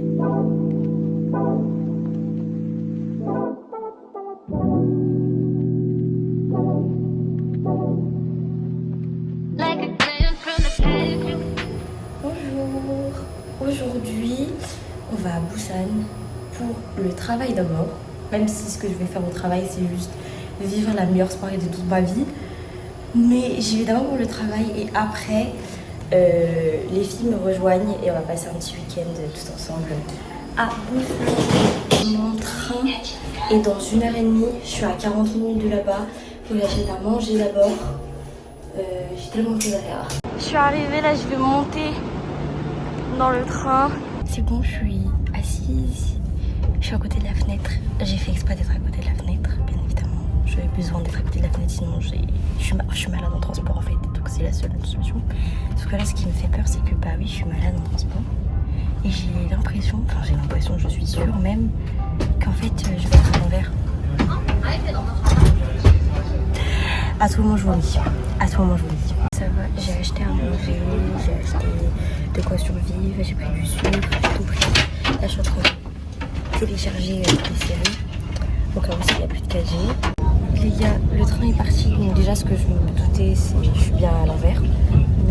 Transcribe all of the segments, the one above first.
Bonjour, aujourd'hui on va à Busan pour le travail d'abord, même si ce que je vais faire au travail c'est juste vivre la meilleure soirée de toute ma vie, mais j'y vais d'abord pour le travail et après les filles me rejoignent et on va passer un petit week-end tous ensemble à Busan. Mon train est dans 1h30, je suis à 40 minutes de là-bas, faut que j'achète à manger d'abord, j'ai tellement de choses à faire. Je suis arrivée là, je vais monter dans le train. C'est bon, je suis assise. Je suis à côté de la fenêtre. J'ai fait exprès d'être à côté de la fenêtre, bien évidemment. J'avais besoin d'être à côté de la fenêtre, sinon je suis malade en transport en fait. Donc c'est la seule solution. Parce que là, ce qui me fait peur, c'est que bah oui, je suis malade en transport. Et j'ai l'impression, je suis sûre même, qu'en fait, je vais être à l'envers. À tout moment, je vous dis. À tout moment, je vous dis. Ça va, j'ai acheté à manger, j'ai acheté de quoi survivre, j'ai pris du sucre, j'ai tout pris. Là, je suis en train de télécharger des séries. Donc là aussi, il n'y a plus de 4G. Les gars, le train est parti. Donc déjà, ce que je me doutais, c'est que je suis bien à l'envers.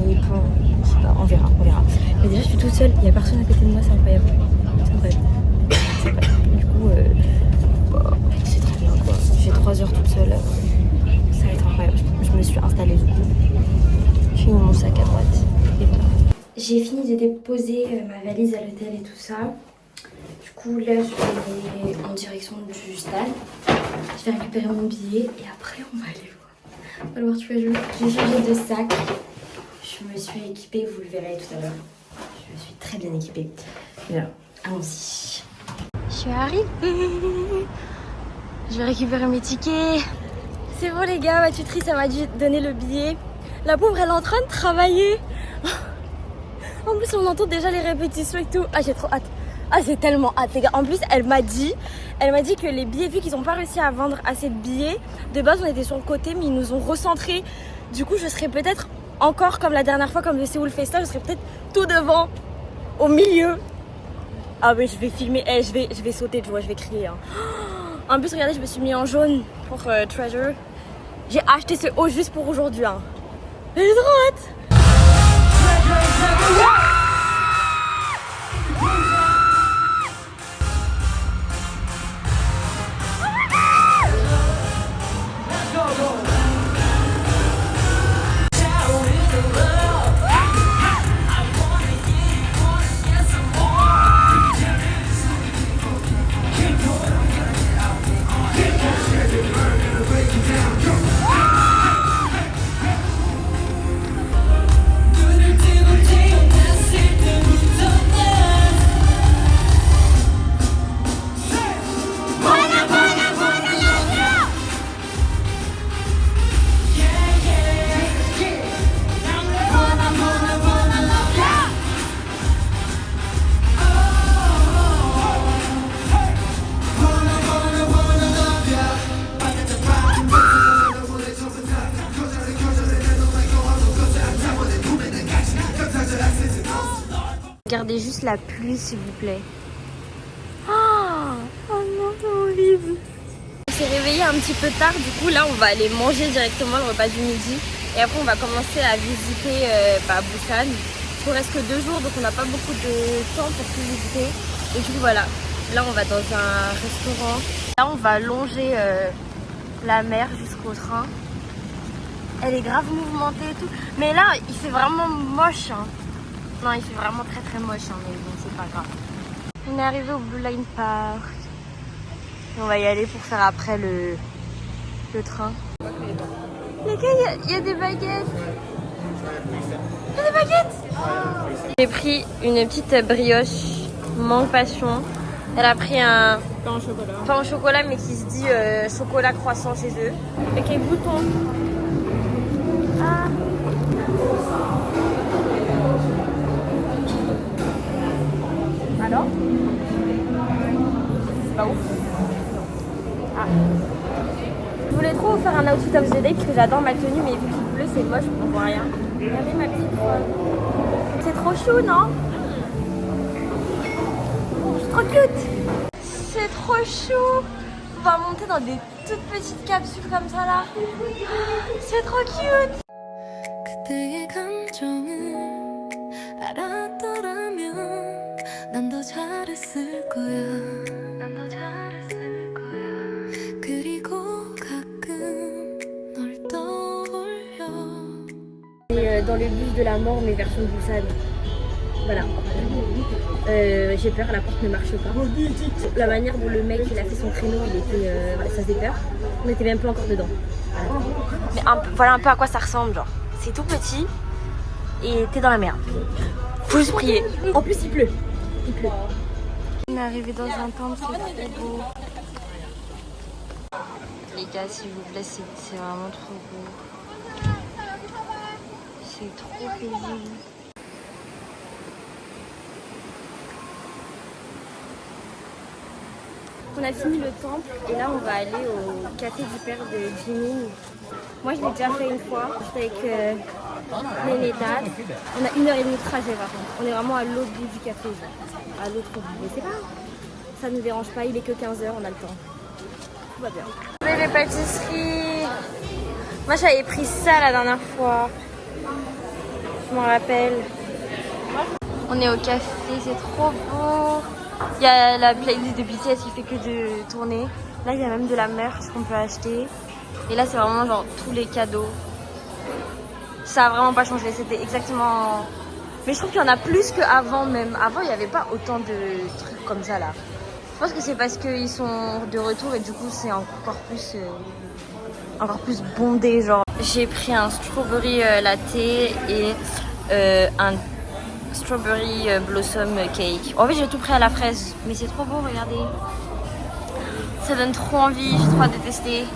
Mais bon, je sais pas, on verra. Mais déjà, je suis toute seule, il n'y a personne à côté de moi, c'est incroyable. C'est incroyable. Du coup, c'est très bien quoi. J'ai 3 heures toute seule. Ça va être incroyable. Je me suis installée du coup. J'ai mis mon sac à droite. Et voilà. J'ai fini de déposer ma valise à l'hôtel et tout ça. Du coup, là, je vais en direction du stade. Je vais récupérer mon billet et après, on va aller voir. On va voir Treasure. J'ai changé de sac. Je me suis équipée, vous le verrez tout à l'heure. Je suis très bien équipée. Voilà, allons-y. Je suis arrivée. Je vais récupérer mes tickets. C'est bon les gars, ma tutrice elle m'a dû donner le billet. La pauvre elle est en train de travailler. En plus on entend déjà les répétitions et tout. Ah j'ai trop hâte. Ah j'ai tellement hâte les gars. En plus elle m'a dit que les billets, vu qu'ils n'ont pas réussi à vendre assez de billets, de base on était sur le côté mais ils nous ont recentrés. Du coup je serais peut-être encore comme la dernière fois, comme le Seoul Festival, je serais peut-être tout devant, au milieu. Ah mais je vais filmer, je vais sauter de joie, je vais crier. Hein. En plus regardez, je me suis mis en jaune pour Treasure. J'ai acheté ce haut juste pour aujourd'hui. Hein. J'ai trop hâte. Regardez juste la pluie s'il vous plaît. Oh non, c'est horrible. On s'est réveillé un petit peu tard, du coup là on va aller manger directement le repas du midi. Et après on va commencer à visiter Busan. Il ne reste que 2 jours donc on n'a pas beaucoup de temps pour tout visiter. Et du coup voilà, là on va dans un restaurant. Là on va longer la mer jusqu'au train. Elle est grave mouvementée et tout. Mais là il fait vraiment moche. Hein. Non, il fait vraiment très moche, hein, mais bon, c'est pas grave. On est arrivé au Blue Line Park. Et on va y aller pour faire après le train. Les gars, il y a des baguettes. Il y a des baguettes. J'ai pris une petite brioche mangue passion. Elle a pris un pain au chocolat, mais qui se dit chocolat croissant chez eux. Avec les boutons. Ah. Alors c'est pas ouf. Ah. Je voulais trop faire un outfit of the day parce que j'adore ma tenue, mais vu qu'il pleut c'est moche, on voit rien. Regardez ma petite robe. C'est trop chou, non? trop cute. C'est trop chou. On va monter dans des toutes petites capsules comme ça là. C'est trop cute. 그때의 감정을 알았더라면 난 더 잘했을 거야. 그리고 가끔 널 떠올려. Et dans le bus de la mort, mais version Busan. Voilà. J'ai peur, la porte ne marche pas. La manière dont le mec il a fait son créneau, il était, voilà, ça faisait peur. On était même pas encore dedans. Voilà. Mais voilà un peu à quoi ça ressemble, genre. C'est tout petit et t'es dans la merde. Faut juste prier. En plus il pleut. Il pleut. On est arrivé dans un temple, c'est trop beau. Les gars, s'il vous plaît, c'est vraiment trop beau. C'est trop paisible. On a fini le temple et là on va aller au café du père de Jimin. Moi je l'ai déjà fait une fois, j'étais avec Nénédad. On a 1h30 de trajet par contre. On est vraiment à l'autre bout du café, genre. À l'autre bout. Mais c'est pas, ça ne nous dérange pas, il est que 15h, on a le temps. Tout va bien. Les pâtisseries. Moi j'avais pris ça la dernière fois. Je m'en rappelle. On est au café, c'est trop beau. Il y a la playlist de BTS qui fait que de tourner. Là, il y a même de la merch qu'on peut acheter. Et là, c'est vraiment genre tous les cadeaux. Ça a vraiment pas changé. C'était exactement... Mais je trouve qu'il y en a plus qu'avant même. Avant, il n'y avait pas autant de trucs comme ça là. Je pense que c'est parce qu'ils sont de retour et du coup, c'est encore plus bondé genre. J'ai pris un strawberry latte et un strawberry blossom cake. En fait j'ai tout pris à la fraise, mais c'est trop beau, regardez. Ça donne trop envie, j'ai trop hâte de tester.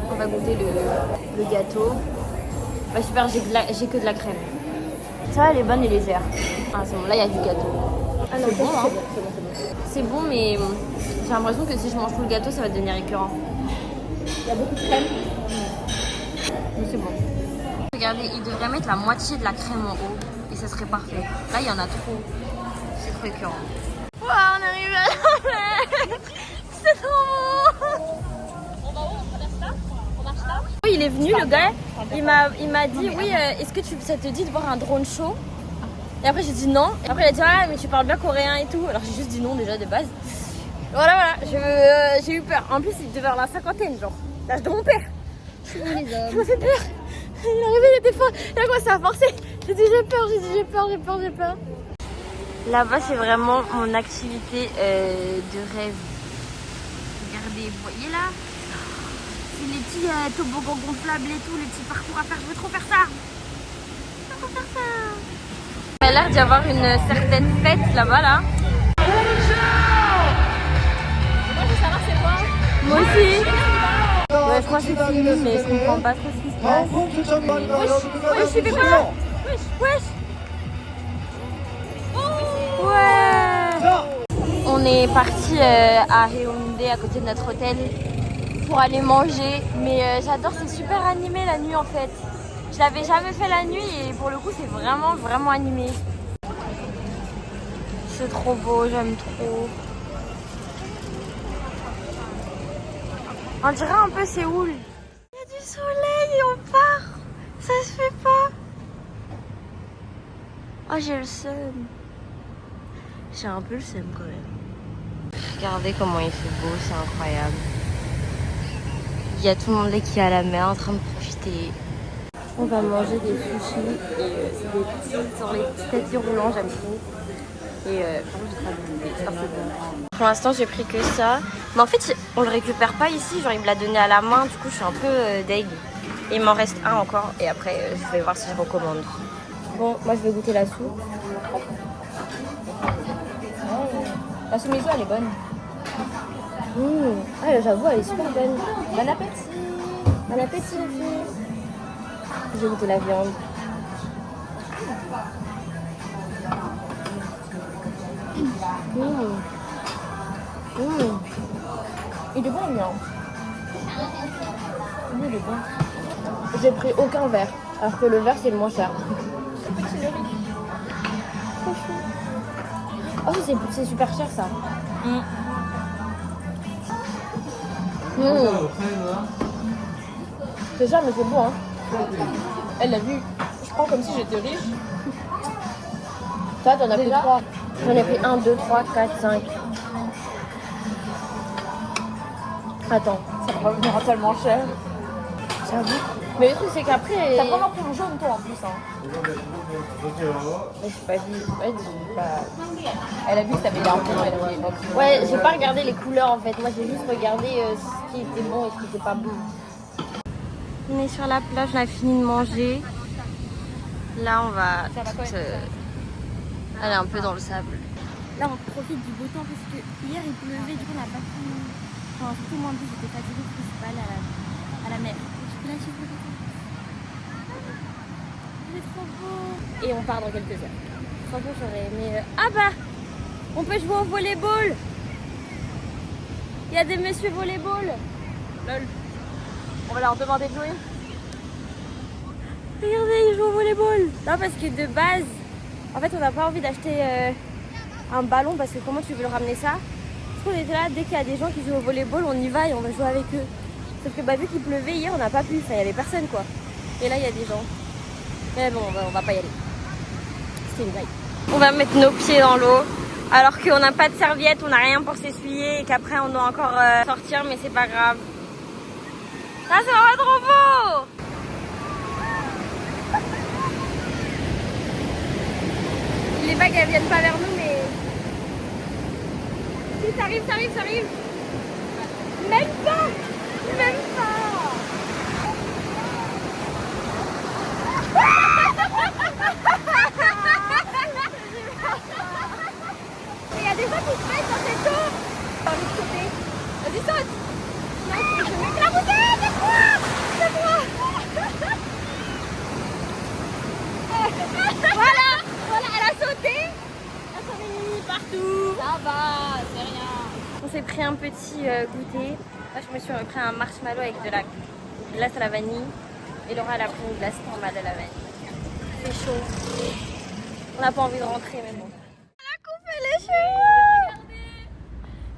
On va goûter le gâteau. Bah super, j'ai que de la crème. Ça elle est bonne et légère. Ah c'est bon, là il y a du gâteau. Ah non, c'est bon hein. C'est bon mais j'ai l'impression que si je mange tout le gâteau ça va devenir écœurant. Il y a beaucoup de crème. Mais c'est bon. Regardez, il devrait mettre la moitié de la crème en haut. Et ça serait parfait. Là, il y en a trop. C'est trop écœurant. Waouh, on arrive à la mer. C'est trop beau. On va où? On traverse là? On marche là? Oui, il est venu, le gars. Il m'a dit, oui, est-ce que ça te dit de voir un drone show? Et après, j'ai dit non. Et après, il a dit, ah, mais tu parles bien coréen et tout. Alors, j'ai juste dit non déjà de base. Voilà. J'ai eu peur. En plus, il devait avoir la cinquantaine, genre. L'âge de mon père. Je me fais peur. Il est arrivé, il était fort. Il a commencé à forcer. J'ai dit j'ai peur. Là-bas, c'est vraiment mon activité de rêve. Regardez, vous voyez là? C'est les petits toboggans gonflables et tout, les petits parcours à faire. Je veux trop faire ça. Il a l'air d'y avoir une certaine fête là-bas, là. Moi, je veux savoir c'est quoi. Moi aussi. Ouais, je crois que c'est fini, mais je comprends pas trop ce qui se passe. Wesh, il fait quoi? Wesh. Ouais. On est parti à Haeundae, à côté de notre hôtel, pour aller manger. Mais j'adore, c'est super animé la nuit en fait. Je l'avais jamais fait la nuit et pour le coup, c'est vraiment animé. C'est trop beau, j'aime trop. On dirait un peu Séoul. Il y a du soleil et on part. Ça se fait pas. Oh, j'ai le seum. J'ai un peu le seum quand même. Regardez comment il fait beau, c'est incroyable. Il y a tout le monde qui est à la mer en train de profiter. On va manger des sushis et c'est des petits sur les petits tapis roulants, j'aime trop. Et pour l'instant j'ai pris que ça. Mais en fait on le récupère pas ici, genre il me l'a donné à la main, du coup je suis un peu deg. Et il m'en reste un encore et après je vais voir si je recommande. Bon, moi je vais goûter la soupe. La soupe miso elle est bonne. Ah j'avoue elle est super bonne. Bon appétit. Bon appétit les filles. Je vais goûter la viande. Il est bon le mien. Oui, il est bon. J'ai pris aucun verre, alors que le verre c'est le moins cher. Oh, c'est super cher ça. C'est cher mais c'est bon hein. Elle l'a vu. Je prends comme si j'étais riche. Toi t'en as pris 3. J'en ai pris 1, 2, 3, 4, 5. Attends, Ça va revenir tellement cher. j'avoue. Mais le truc c'est qu'après... T'as vraiment pris le jaune toi en plus hein. Mais j'ai pas vu. Ouais, j'ai pas... Elle a vu que t'avais l'air bon, elle a dit bon. Ouais, j'ai pas regardé les couleurs en fait. Moi j'ai juste regardé ce qui était bon et ce qui était pas bon. On est sur la plage, on a fini de manger. Là on va aller un peu dans le sable. Là, on profite du beau temps parce que hier il pleuvait, du coup on n'a pas pu. Enfin, surtout moi en plus j'étais fatiguée parce que c'est pas aller à la mer. Du coup là, j'ai vu le temps. C'est trop beau. Et on part dans quelques heures. Franchement, j'aurais aimé. Ah bah on peut jouer au volleyball. Il y a des messieurs volleyball. Lol. On va leur demander de jouer. Regardez, ils jouent au volleyball. Non, parce que de base, en fait, on n'a pas envie d'acheter un ballon parce que comment tu veux le ramener ça? Parce qu'on était là, dès qu'il y a des gens qui jouent au volleyball, on y va et on va jouer avec eux. Sauf que bah, vu qu'il pleuvait hier, on n'a pas pu. Enfin, il n'y avait personne quoi. Et là, il y a des gens. Mais bon, on va pas y aller. C'était une blague. On va mettre nos pieds dans l'eau. Alors qu'on n'a pas de serviette, on n'a rien pour s'essuyer et qu'après on doit encore sortir, mais c'est pas grave. Ah, ça va trop beau! Les vagues elles viennent pas vers nous, mais. Si, ça arrive, ça arrive, ça arrive! Même pas! Même pas! Il y a des gens qui se mettent dans cette eau! J'ai envie de sauter! Vas-y, saute! Non, je me éclabousser! C'est moi! Voilà, elle a sauté. Elle s'en est mis partout. Ça va, c'est rien. On s'est pris un petit goûter. Là, je me suis repris un marshmallow avec de la glace à la vanille. Et Laura, elle a pris une glace normale à la vanille. C'est chaud. On n'a pas envie de rentrer, mais bon. Elle a coupé les cheveux.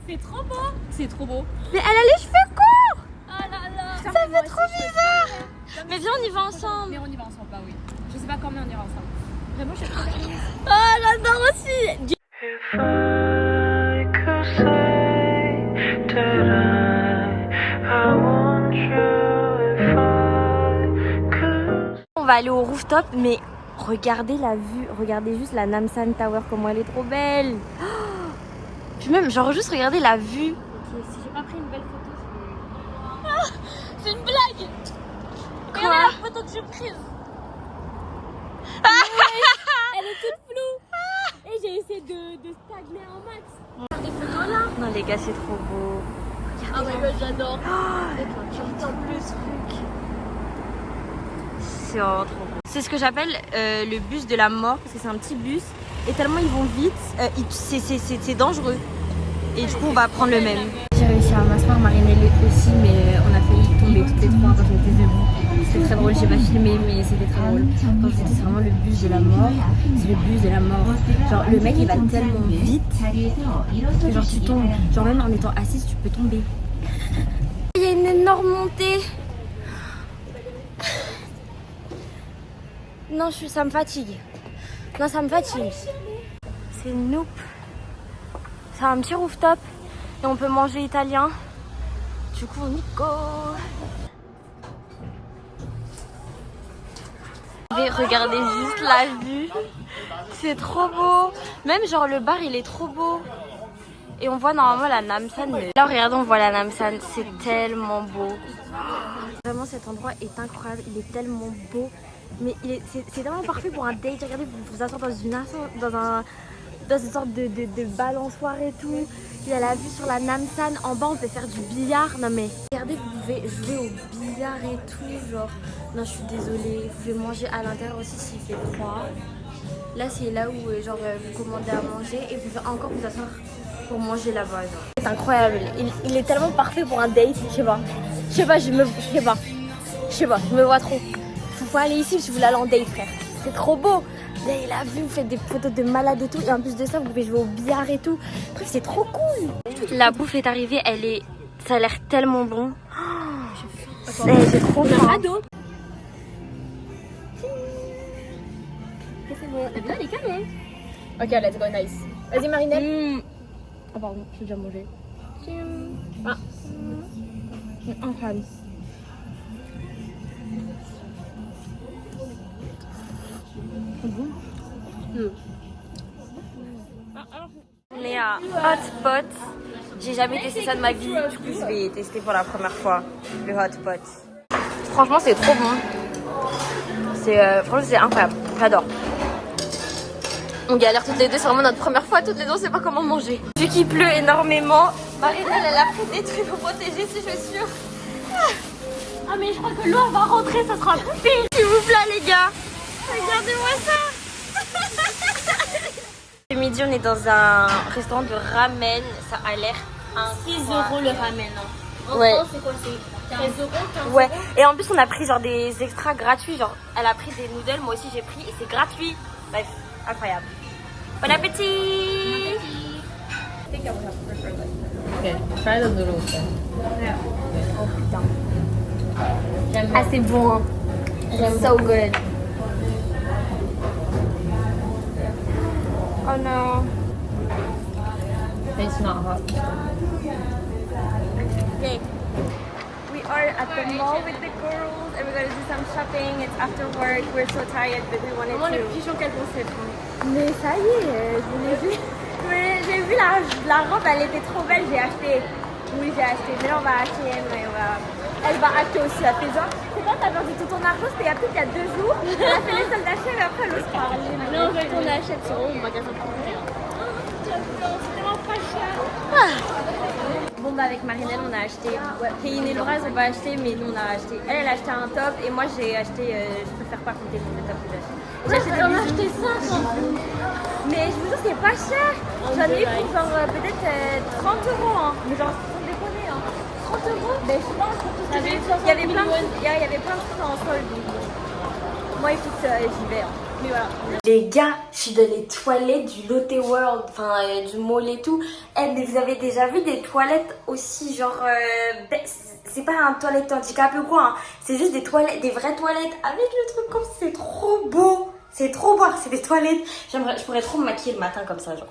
C'est trop beau. C'est trop beau. Mais elle a les cheveux courts. Ah là là. Ça fait trop bizarre. Mais viens, on y va ensemble. Mais on y va ensemble, bah oui. Je sais pas quand, mais on ira ensemble. Vraiment, je suis trop curieuse. Oh, j'adore aussi. If I could say that I want you, if I could. On va aller au rooftop, mais regardez la vue, regardez juste la Namsan Tower, comment elle est trop belle. Oh, puis même, genre juste regardez la vue. Si j'ai pas pris une belle photo, C'est une blague. Quoi? Regardez la photo de surprise. elle est toute floue. Et j'ai essayé de stagner un max. Des photos là. Non les gars, c'est trop beau. Oh my god, j'adore. J'entends le truc. C'est vraiment trop beau. C'est ce que j'appelle le bus de la mort, parce que c'est un petit bus. Et tellement ils vont vite, c'est dangereux. Et du coup, on va prendre le même. J'ai réussi à m'asseoir, Marinelle aussi, mais on a failli tomber toutes les trois quand on était debout. C'était très drôle, j'ai pas filmé, mais c'était très drôle. Quand je dis c'est vraiment le bus de la mort, c'est le bus de la mort. Genre, le mec il va tellement vite que genre tu tombes. Genre, même en étant assise, tu peux tomber. Il y a une énorme montée. Non, ça me fatigue. Non, ça me fatigue. C'est Noop. C'est un petit rooftop et on peut manger italien. Du coup, on y go. Regardez juste la vue. C'est trop beau. Même genre le bar, il est trop beau. Et on voit normalement la Namsan. Mais là, regardez, on voit la Namsan. C'est tellement beau. Vraiment, cet endroit est incroyable. Il est tellement beau. Mais c'est tellement parfait pour un date. Regardez, vous vous asseoir dans une sorte de balançoire et tout. Il y a la vue sur la Namsan. En bas, on peut faire du billard. Non mais regardez, vous pouvez jouer au billard et tout. Genre, non, je suis désolée. Vous pouvez manger à l'intérieur aussi s'il fait froid. Là, c'est là où genre vous commandez à manger et vous pouvez encore vous asseoir pour manger là-bas. C'est incroyable. Il est tellement parfait pour un date. Je sais pas. Je me vois trop. Faut aller ici si vous voulez aller en date, frère. C'est trop beau. Et la vue, vous faites des photos de malades et tout. Et en plus de ça, vous pouvez jouer au billard et tout. Bref, c'est trop cool. La bouffe est arrivée, ça a l'air tellement bon. Oh, j'ai trop faim. C'est bon. La bière, elle est canon. Ok, let's go, nice. Vas-y, Marinette. Oh, pardon, j'ai déjà mangé. Ah. Incroyable. On est à Hot Pot. J'ai jamais testé ça de ma vie. Du coup, je vais tester pour la première fois le Hot Pot. Franchement, c'est trop bon. Franchement, c'est incroyable. J'adore. On galère toutes les deux. C'est vraiment notre première fois. Toutes les deux, on sait pas comment manger. Vu qu'il pleut énormément, Marinelle, elle a pris des trucs pour protéger ses chaussures. Ah mais je crois que l'eau va rentrer, ça sera plus pire. S'il vous plaît, les gars. Regardez-moi ça. Ce midi, on est dans un restaurant de ramen. Ça a l'air 6 € le ramen. Hein. En Ouais. France, c'est quoi? C'est 15 €, 15 Ouais. Et en plus, on a pris genre des extras gratuits. Genre, elle a pris des noodles, moi aussi j'ai pris et c'est gratuit. Bref, incroyable. Bon appétit. Okay, try the noodles then. Oh putain. Ah, c'est bon. Hein. So good. Oh no. It's not hot. Okay. We are at the mall with the girls and we're gonna do some shopping. It's after work. We're so tired, but we wanted Vraiment to. le pigeon qu'elle pensait prendre. Mais ça y est, je voulais juste. J'ai vu la robe, elle était trop belle, j'ai acheté. Oui, j'ai acheté. Mais là, on va acheter mais on va. Elle va acheter aussi. Elle fait genre, c'est quand t'as perdu tout ton argent, c'était il y a peut-être il y a 2 jours. Elle a fait les soldes d'achat, mais après, elle ose parler. Non, je vais qu'on achète sur au magasin préféré. C'est tellement pas cher. Bon, bah, avec Marinelle, on a acheté. Kéine et Laura, elles ont pas acheté, mais nous, on a acheté. Elle a acheté un top et moi, j'ai acheté. Je préfère pas compter le top que j'ai acheté. J'ai acheté On a des acheté bijoux. 5 en plus. Mais je vous jure, c'est pas cher. J'en ai eu pour genre peut-être 30 €. Hein. Mais genre, sans déconner. Hein. 30 €. Mais je pense pour tout ce que j'ai eu. Il y avait plein de trucs en solde. Donc, moi, écoute, j'y vais. Hein. Mais voilà. Les gars, je suis dans les toilettes du Lotte World, enfin du mall et tout. Mais vous avez déjà vu des toilettes aussi, genre. C'est pas un toilette handicapé ou quoi. Hein. C'est juste des toilettes, des vraies toilettes avec le truc comme ça. C'est trop beau. C'est trop beau, c'est des toilettes. Je pourrais trop me maquiller le matin comme ça, genre.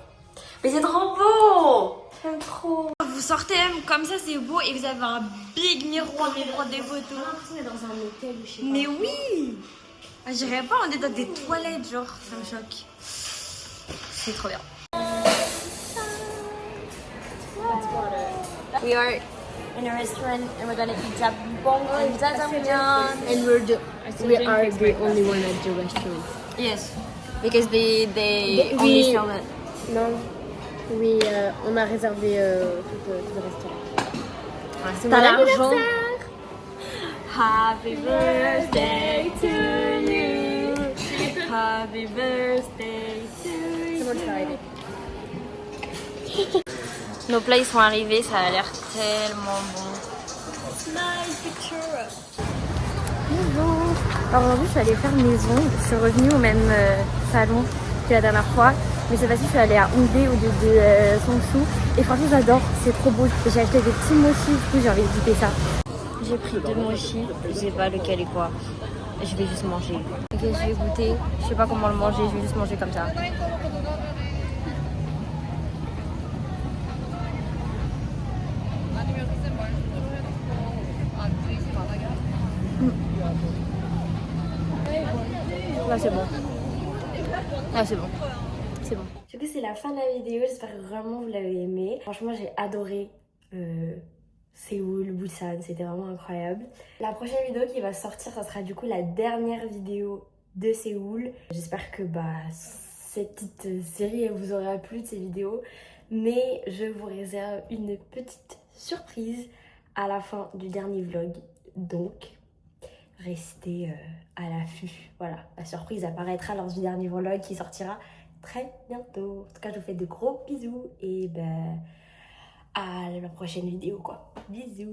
Mais c'est trop beau. J'aime trop. Vous sortez même comme ça, c'est beau. Et vous avez un big miroir pour prendre des photos. J'ai l'impression d'être dans un hôtel ou je sais pas. Mais oui. Ah, j'irais pas, on est dans des toilettes, genre. Ça me choque. C'est trop bien. We are in a restaurant and we're gonna eat jabong and jajangmyeon. And we are the only one at the restaurant. Yes, because they only sell it. Non, oui, on a réservé tout le restaurant. T'as l'argent. Happy birthday to you. Happy birthday to you. C'est bon, c'est arrivé. Nos plats ils sont arrivés, ça a l'air tellement bon. Nice picture. Bonjour. Alors aujourd'hui je suis allée faire mes ongles. Je suis revenue au même salon que la dernière fois. Mais cette fois-ci je suis allée à Hongdae au lieu de Songsu. Et franchement j'adore, c'est trop beau. J'ai acheté des petits mochis, du coup j'ai envie de goûter ça. J'ai pris 2 mochis, je sais pas lequel est quoi. Je vais juste manger. Ok, je vais goûter. Je sais pas comment le manger, je vais juste manger comme ça. Là c'est bon. Là c'est bon. C'est bon. Du coup c'est la fin de la vidéo. J'espère que vraiment vous l'avez aimé. Franchement j'ai adoré Séoul, Busan. C'était vraiment incroyable. La prochaine vidéo qui va sortir, ça sera du coup la dernière vidéo de Séoul. J'espère que cette petite série elle vous aura plu de ces vidéos. Mais je vous réserve une petite surprise à la fin du dernier vlog. Donc restez à l'affût. Voilà, la surprise apparaîtra lors du dernier vlog qui sortira très bientôt. En tout cas, je vous fais de gros bisous et à la prochaine vidéo quoi. Bisous.